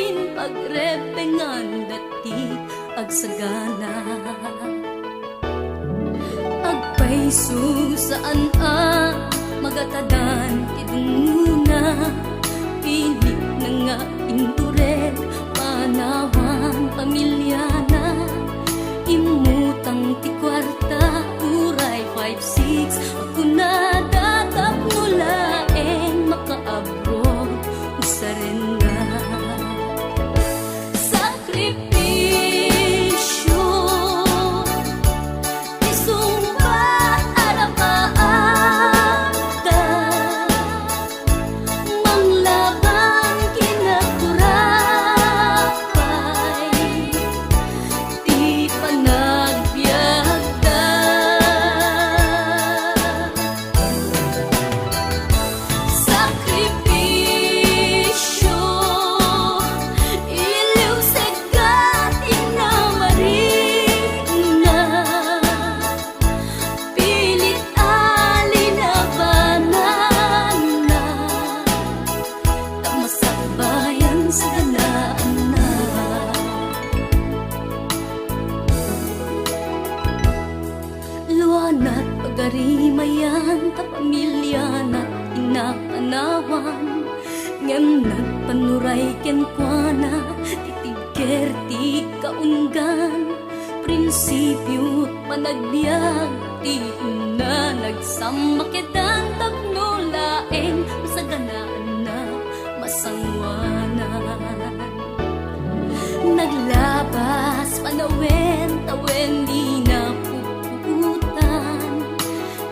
amin pagrepengan dati agsagana. Agpaiso saan magatadan kidunguna, pilit na nga indured panawan pamilya na. Imutang ti kwarta uray 5-6 ako na datap mulaeng makaabroad usa rin nga sakripisyo isumbat arapaata manglabang kinakurapay di panagbiagda sakripisyo iliw segat inamarina pilit alinabanan na tamasakbayan sa ganaan na. Luanat pagarimayan ta pamilya na inapanawan ngem nagpanuray ken kuana titigker ti kaunggan prinsipyo panagbiag ti na nagsamakedan tapno laeng sa ganaan na masangwanan. Naglabas panawen tawen di na puputan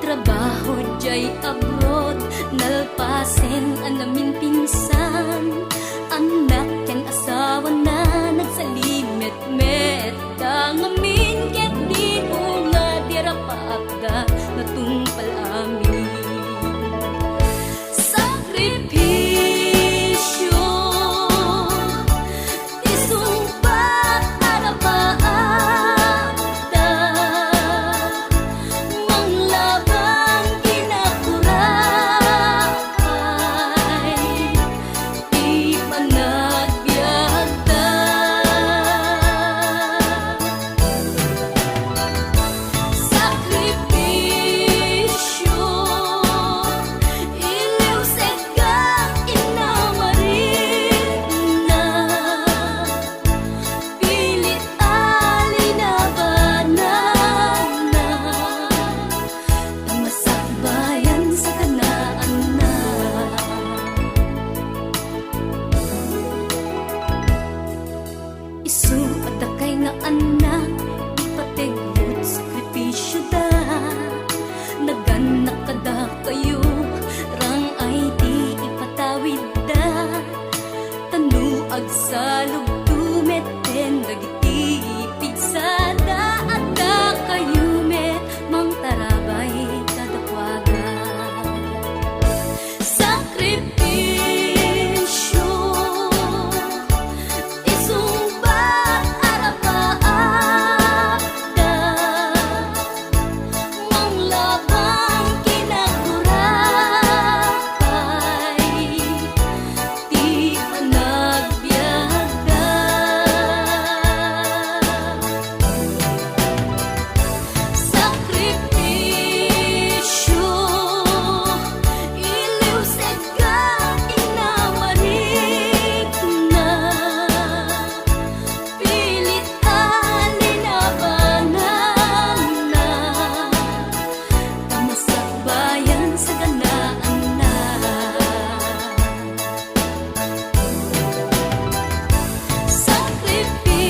trabaho jay abroad nalpasen anamin pinsan anak ken asawa na nagsalimet-met dangamin ket di nga dirapaagda natungpal amin sakripisyo isumpat arapaagda manglabang kinakurapay di panagbiagda sakripisyo iliw segat inamarina pilit alinabanan na tamasakbayan sa kanaan na. Isu atakay nga anak ipategot sakripisyo da naganak kada kayo rang ay di ipatawid da tanuag sa lugtumet ten dagiti pigsada at da kayo met mang tarabay kadakwaga sakripisyo isumbat arapaagda manglabang kinakurapay di panagbiagda sakripisyo iliw segat inamarina pilit alinabanan na tamasakbayan sa ganaan na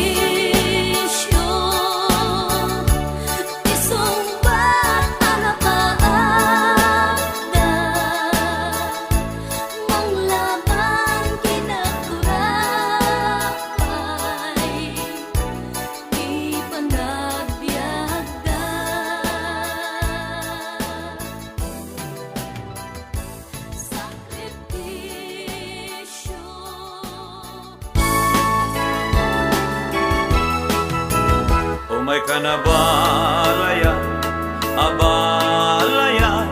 sakripisyo isumbat arapaagda manglabang kinakurapay di panagbiagda sakripisyo. Umay ka na balayan, abalayan,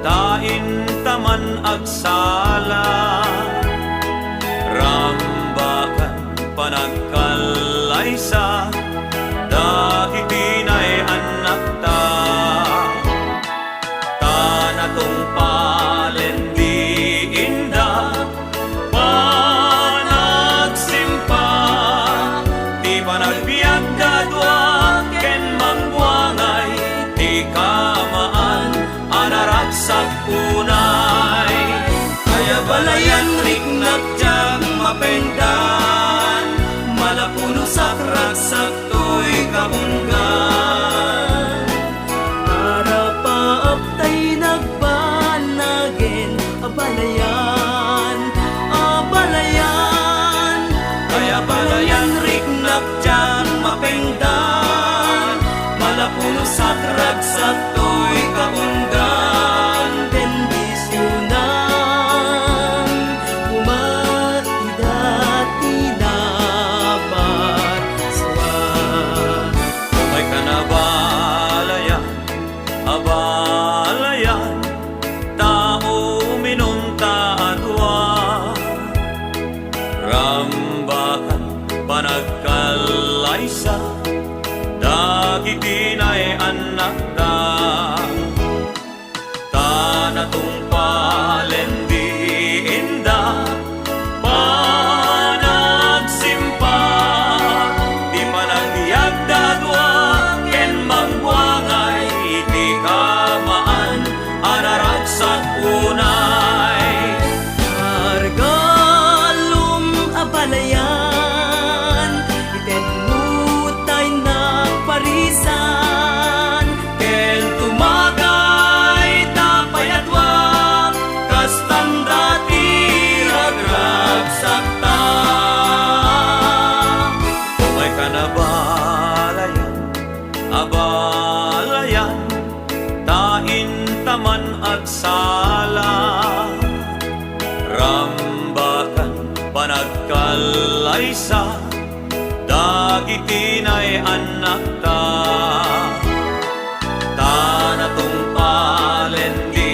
tain taman agsala, ramba ka panagkalaysa, dagiti nay anak ta. Tanatong palendi inda, panagsimpa, di panagbiag dadwa, ken mangbuangay, di kamaan, anaraksak unay. Kaya balayan riknak jang mapendan, malapuno sakrak to'y kaunggan. Para paaptay nagbanagin, abalayan, abalayan. Kaya balayan riknak jang mapengdan, malapuno sakrak to'y kaunggan. Bendisyonan, umatidati dapat suwan. May kanabalayan, abalayan, tao minunta adwa. Rambakan panagkalaysa, dagiti nay anak ta. Tanatong palendi inda, panagsimpa, di panagdiag dadwa, ken mangbuangay, di kamaan, anaraksak unay. Argalum abalayan, iten mutay na parisan. Ken tumagay tapayatwa, kastam dati ragragsak ta. May kanabalayan, abalayan, tain taman agsala. Rambakan panagkalaysa, dagiti nay anak ta. Tanatong palendi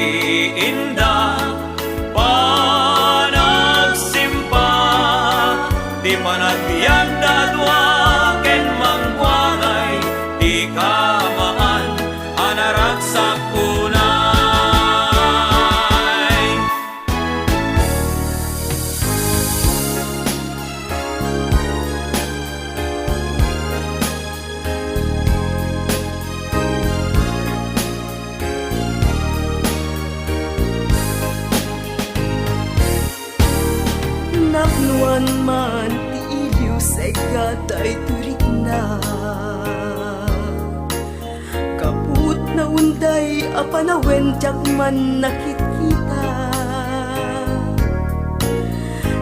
inda, panagsimpa, di panagbiag dadwa, ken mangbuangay, di kamaan, anaraksak unay. Napnuan man ti iliw sa gatay turik na. Kaput na unday apanawen jak man nakikita.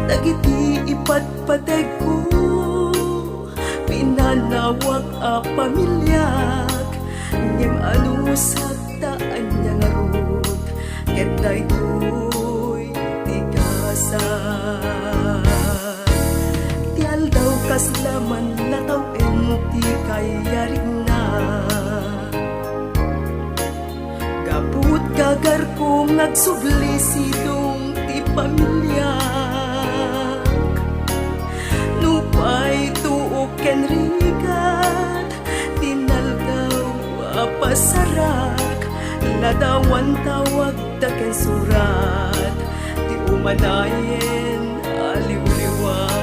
Dagiti ipatpateg ko, pinanawag a pamilyak. Ngem anusak taan niya ngarut, ket daytoy tigasan. Ti aldaw kaslaman lataw enti kayarig na. Kaput gagar ko nagsubli sidong ti pamilya. Nupay tuok ken rigat, tinaldaw apasarak. Ladawan tawag da ken surat, ti umanayen aliw-liwag.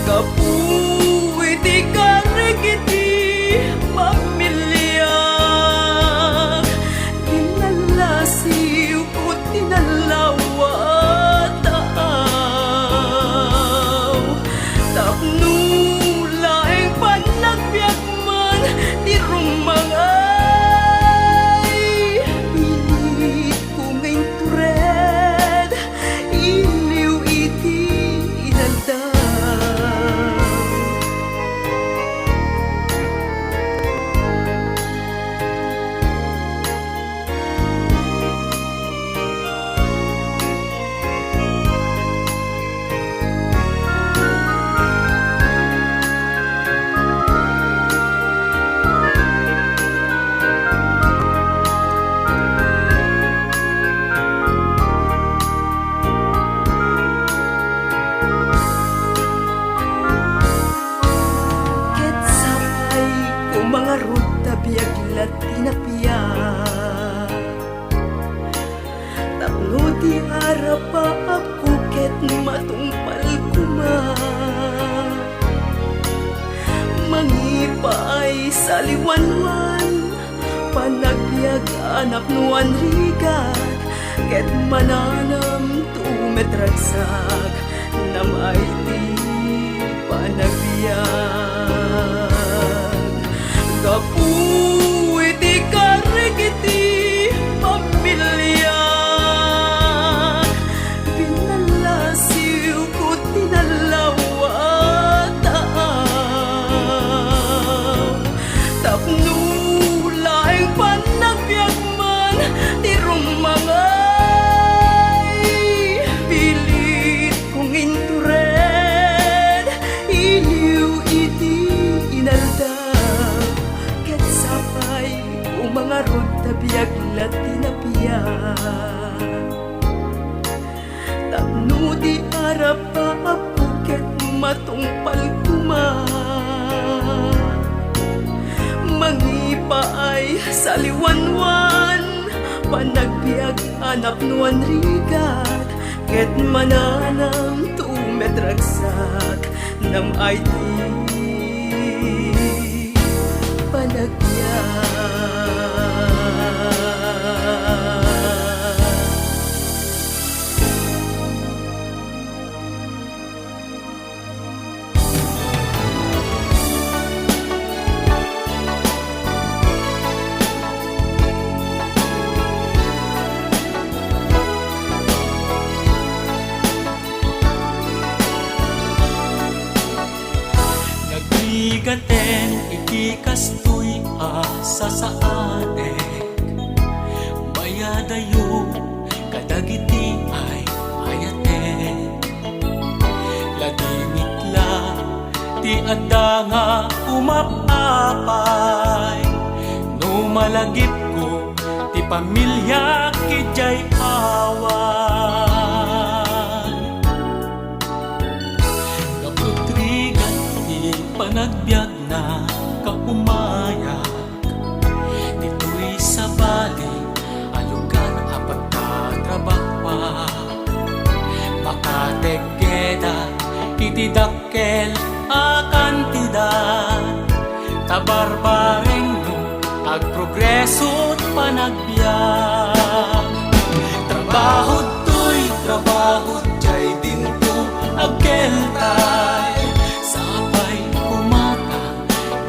Kapuy ti karigiti pamilya, tinalasiw ko tinalawa taaw. Tapno laeng panagbiag man ti rumangay, pilit ko ngayon turen. matungpal kuma. Mangipa ay saliwanwan, panagbiag anak nuan rigat, ket mananam tumetragsak, namay di panagbiag. Gapu iti karigiti pamilya, pinalasiw ko tinalawat. Tapno laing panagbiag man ti rumangay, pilit kong intured, iliw iti inalda. Ket sapay umangarod tabiyag lat tinapiyag. Tapno di arap pa apuket matungpal kuma. Mangipa ay saliwanwan, panagbiag anak nuan rigat, ket mananam tumetragsak, nam ay di panagbiag. Nagbigaten iti kastoy asa saanek, mayadayo kadagiti ay ayaten. Ladingitla ti adda nga umapapay, no malagip ko ti pamilya kitjay awan. Kaputrigan ti panagbiag na kaumayak, dito'y sa bali alugan a pagtatrabahwak. Makategeda iti dakkel a kantidad, tabarbareng no agprogreso't panagbiag. Trabahod to'y trabahod jay dinto agkeltay, sapay kumata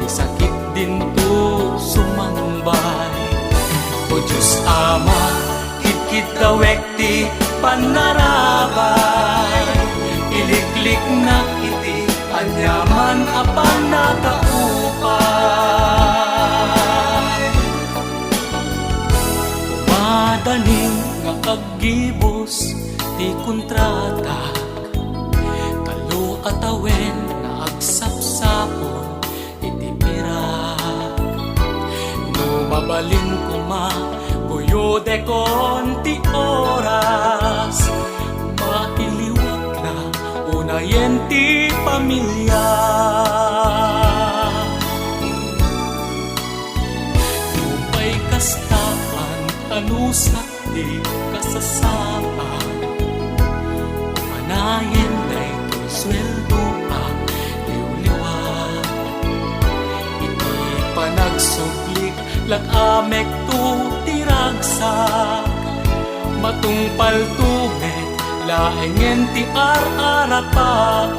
di sakit dinto sumambay. O Diyos Ama, kitkit dawek ti panarabay, iliklik na iti anyaman a panakaupay. Umadaning nga aggibos ti kontrata, talo atawen na agsapsapon iti pirak. No mabalin ko ma kuyode konti oras, mailiwag na unayen ti pamilya. Lupay kastaan tanusat di kasasaan, umanayen na ito'y sweldo ang liwliwag. Iti panagsublik lagamek tu tiragsak, matungpal tumet laengen ti ar-arapaan.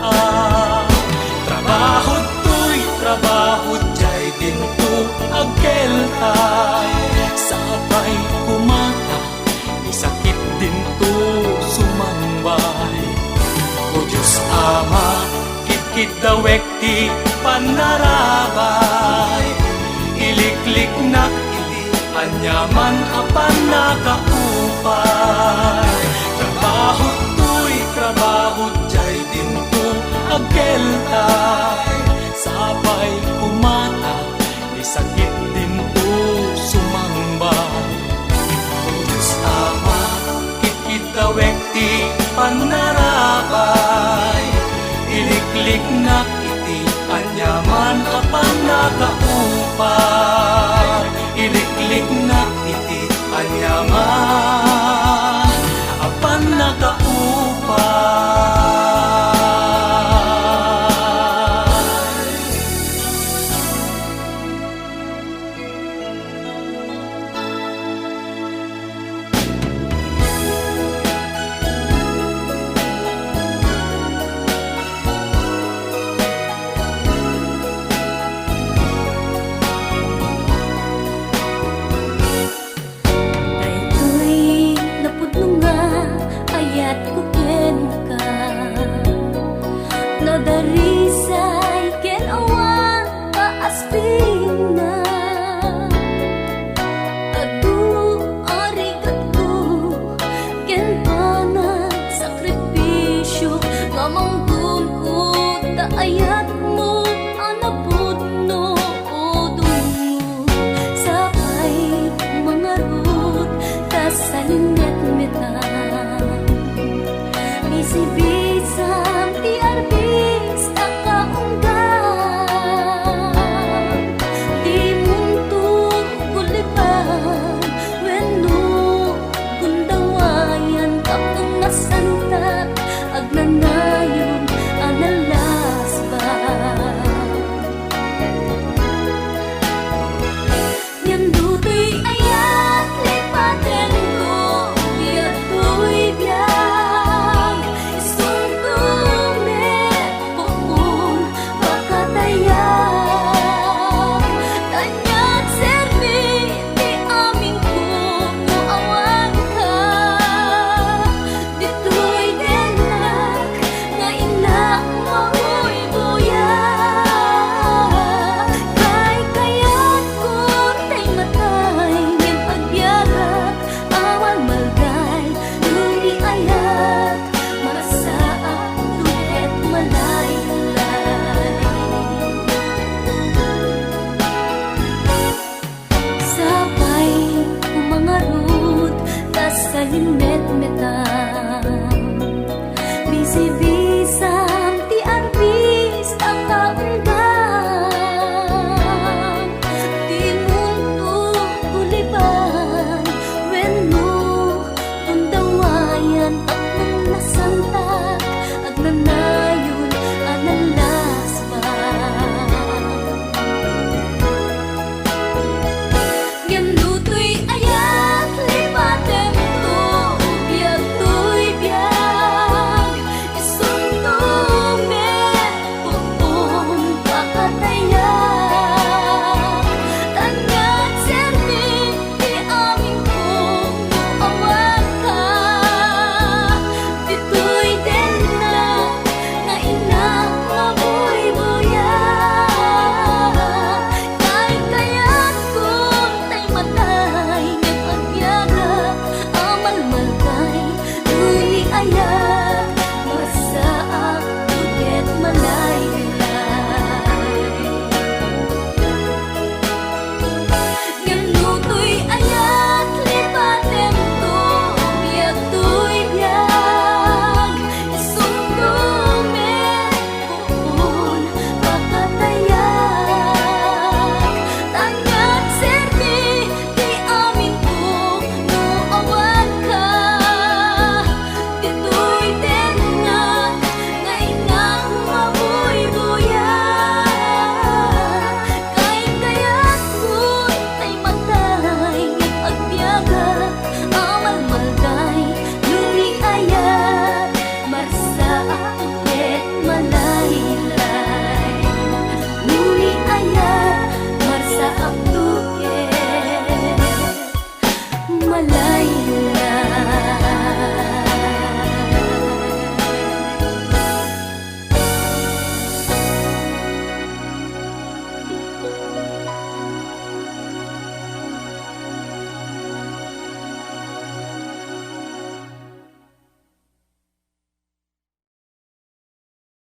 Trabahod to'y trabahod jay dinto agkeltay, sabay kumata ni sakit dinto sumambay. O Diyos Ama, kitkit dawek ti panarabay, iliklik na iti anyaman a panakaupay. Trabahod to'y trabahod jay dinto agkeltay, sabay kumata ni sakit dinto sumambay. O Diyos Ama, kitkit dawek ti panarabay, iliklik na iti anyaman a panakaupay. Iliklik na iti anyaman a panakaupay. Kaya't